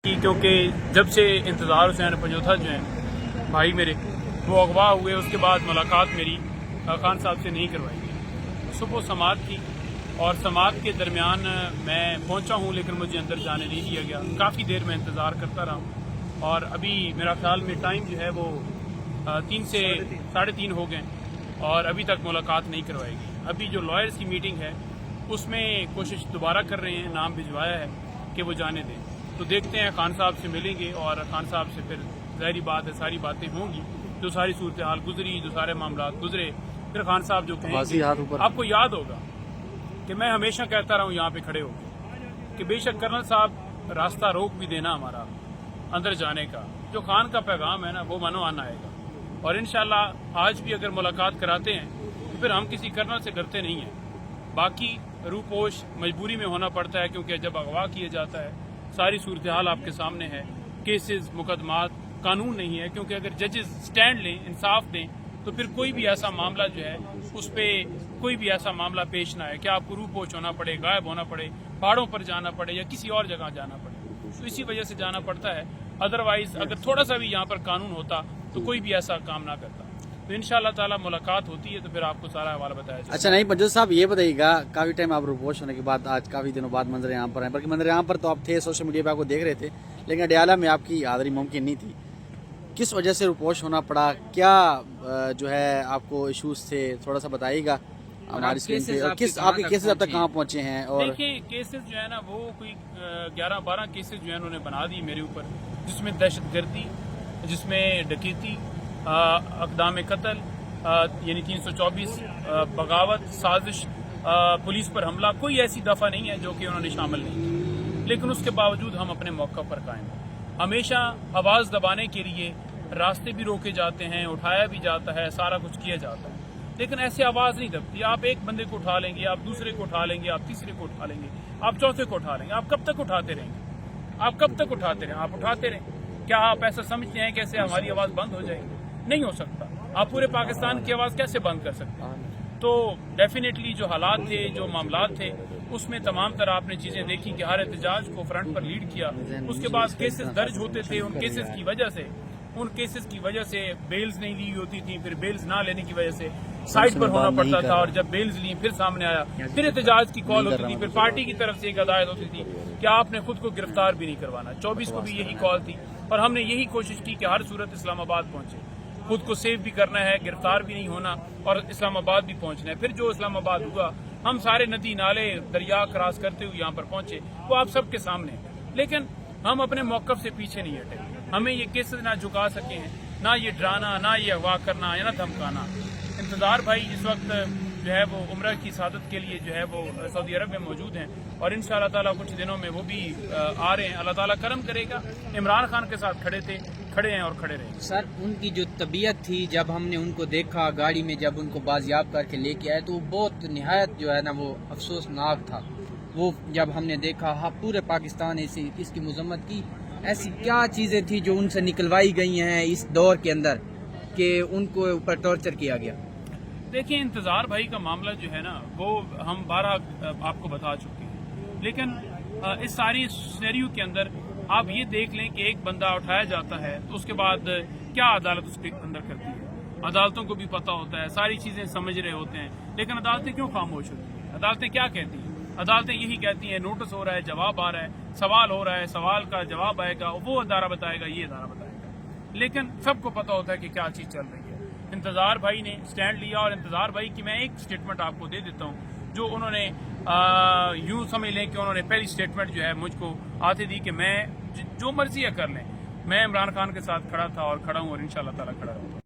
کیونکہ جب سے انتظار حسین پنجوتھا جو ہیں بھائی میرے وہ اغوا ہوئے، اس کے بعد ملاقات میری خان صاحب سے نہیں کروائی گئی۔ صبح سماعت کی اور سماعت کے درمیان میں پہنچا ہوں، لیکن مجھے اندر جانے نہیں دیا گیا۔ کافی دیر میں انتظار کرتا رہا ہوں اور ابھی میرا خیال میں ٹائم جو ہے وہ 3 سے 3:30 ہو گئے اور ابھی تک ملاقات نہیں کروائی گئی۔ ابھی جو لائرز کی میٹنگ ہے اس میں کوشش دوبارہ کر رہے ہیں، نام بھجوایا ہے کہ وہ جانے دیں، تو دیکھتے ہیں خان صاحب سے ملیں گے اور خان صاحب سے پھر ظاہری بات ہے ساری باتیں ہوں گی، جو ساری صورتحال گزری، جو سارے معاملات گزرے، پھر خان صاحب جو کہیں گے۔ آپ کو یاد ہوگا کہ میں ہمیشہ کہتا رہا ہوں یہاں پہ کھڑے ہو کے کہ بے شک کرنل صاحب راستہ روک بھی دینا ہمارا اندر جانے کا، جو خان کا پیغام ہے نا وہ منوان آئے گا، اور انشاءاللہ آج بھی اگر ملاقات کراتے ہیں تو پھر ہم کسی کرنل سے ڈرتے نہیں ہیں۔ باقی روپوش مجبوری میں ہونا پڑتا ہے، کیونکہ جب اغوا کیا جاتا ہے ساری صورتحال آپ کے سامنے ہے، کیسز مقدمات، قانون نہیں ہے، کیونکہ اگر ججز سٹینڈ لیں، انصاف دیں، تو پھر کوئی بھی ایسا معاملہ جو ہے اس پہ کوئی بھی ایسا معاملہ پیش نہ آئے کہ آپ کو روپوش ہونا پڑے، غائب ہونا پڑے، پہاڑوں پر جانا پڑے یا کسی اور جگہ جانا پڑے، تو اسی وجہ سے جانا پڑتا ہے۔ ادروائز اگر تھوڑا سا بھی یہاں پر قانون ہوتا تو کوئی بھی ایسا کام نہ کرتا۔ تو انشاءاللہ تعالی ملاقات ہوتی ہے تو پھر آپ کو سارا حوالہ بتایا جائے۔ اچھا نہیں پنجوتھا صاحب، یہ بتائیے گا کافی ٹائم آپ روپوش ہونے کے بعد آج کافی دنوں بعد منظر عام پر ہیں، بلکہ منظر عام پر تو آپ تھے، سوشل میڈیا پہ آپ کو دیکھ رہے تھے، لیکن اڈیالہ میں آپ کی حاضری ممکن نہیں تھی۔ کس وجہ سے روپوش ہونا پڑا؟ کیا جو ہے آپ کو ایشوز تھے؟ تھوڑا سا بتائیے گا ہماری اسکرین پہ، اور کس آپ کے کیسز اب تک کہاں پہنچے ہیں؟ اور دیکھیں کیسز جو ہے نا وہ کوئی 11-12 کیسز جو ہے انہوں نے بنا دی میرے اوپر، جس میں دہشت گردی، جس میں ڈکیتی، اقدام قتل، یعنی 324، بغاوت، سازش، پولیس پر حملہ، کوئی ایسی دفعہ نہیں ہے جو کہ انہوں نے شامل نہیں کی، لیکن اس کے باوجود ہم اپنے موقع پر قائم ہیں۔ ہمیشہ آواز دبانے کے لیے راستے بھی روکے جاتے ہیں، اٹھایا بھی جاتا ہے، سارا کچھ کیا جاتا ہے، لیکن ایسے آواز نہیں دبتی۔ آپ ایک بندے کو اٹھا لیں گے، آپ دوسرے کو اٹھا لیں گے، آپ تیسرے کو اٹھا لیں گے، آپ چوتھے کو اٹھا لیں گے، آپ کب تک اٹھاتے رہیں گے؟ آپ کب تک اٹھاتے رہیں؟ آپ اٹھاتے رہیں۔ کیا آپ ایسا سمجھتے ہیں کہ ایسے ہماری آواز بند ہو جائے گی؟ نہیں ہو سکتا۔ آپ پورے پاکستان کی آواز کیسے بند کر سکتے ہیں؟ تو ڈیفینیٹلی جو حالات تھے، جو معاملات تھے، اس میں تمام طرح آپ نے چیزیں دیکھی کہ ہر احتجاج کو فرنٹ پر لیڈ کیا۔ اس کے بعد کیسز درج ہوتے تھے، ان کیسز کی وجہ سے بیلز نہیں لی ہوتی تھی، پھر بیلز نہ لینے کی وجہ سے سائٹ پر ہونا پڑتا تھا، اور جب بیلز لی پھر سامنے آیا، پھر احتجاج کی کال ہوتی تھی، پھر پارٹی کی طرف سے ایک ہدایت ہوتی تھی کہ آپ نے خود کو گرفتار بھی نہیں کروانا۔ 24 کو بھی یہی کال تھی، اور ہم نے یہی کوشش کی کہ ہر صورت اسلام آباد پہنچے، خود کو سیف بھی کرنا ہے، گرفتار بھی نہیں ہونا، اور اسلام آباد بھی پہنچنا ہے۔ پھر جو اسلام آباد ہوا، ہم سارے ندی نالے دریا کراس کرتے ہوئے یہاں پر پہنچے، وہ آپ سب کے سامنے ہے، لیکن ہم اپنے موقف سے پیچھے نہیں ہٹے۔ ہمیں یہ کیسز نہ جھکا سکے ہیں، نہ یہ ڈرانا، نہ یہ اغوا کرنا یا نہ دھمکانا۔ انتظار بھائی اس وقت جو ہے وہ عمرہ کی سعادت کے لیے جو ہے وہ سعودی عرب میں موجود ہیں، اور انشاءاللہ تعالیٰ کچھ دنوں میں وہ بھی آ رہے ہیں۔ اللہ تعالیٰ کرم کرے گا۔ عمران خان کے ساتھ کھڑے ہیں اور کھڑے رہیں۔ سر ان کی جو طبیعت تھی، جب ہم نے ان کو دیکھا گاڑی میں، جب ان کو بازیاب کر کے لے کے آئے، تو وہ بہت نہایت جو ہے نا وہ افسوسناک تھا۔ وہ جب ہم نے دیکھا، ہاں پورے پاکستان نے اس کی مذمت کی۔ ایسی کیا چیزیں تھیں جو ان سے نکلوائی گئی ہیں اس دور کے اندر کہ ان کو اوپر ٹارچر کیا گیا؟ دیکھیں انتظار بھائی کا معاملہ جو ہے نا وہ ہم 12 آپ کو بتا چکے ہیں، لیکن اس ساری سینیریو کے اندر آپ یہ دیکھ لیں کہ ایک بندہ اٹھایا جاتا ہے تو اس کے بعد کیا عدالت اس کے اندر کرتی ہے۔ عدالتوں کو بھی پتہ ہوتا ہے، ساری چیزیں سمجھ رہے ہوتے ہیں، لیکن عدالتیں کیوں خاموش ہوتی ہیں؟ عدالتیں کیا کہتی ہیں؟ عدالتیں یہی کہتی ہیں نوٹس ہو رہا ہے، جواب آ رہا ہے، سوال ہو رہا ہے، سوال کا جواب آئے گا، وہ ادارہ بتائے گا، یہ ادارہ بتائے گا، لیکن سب کو پتہ ہوتا ہے کہ کیا چیز چل رہی ہے۔ انتظار بھائی نے سٹینڈ لیا، اور انتظار بھائی کی میں ایک سٹیٹمنٹ آپ کو دے دیتا ہوں، جو انہوں نے یوں سمجھ لیں کہ انہوں نے پہلی سٹیٹمنٹ جو ہے مجھ کو آتے دی کہ میں جو مرضی ہے کر لیں، میں عمران خان کے ساتھ کھڑا تھا اور کھڑا ہوں، اور انشاءاللہ تعالی کھڑا رہوں گا۔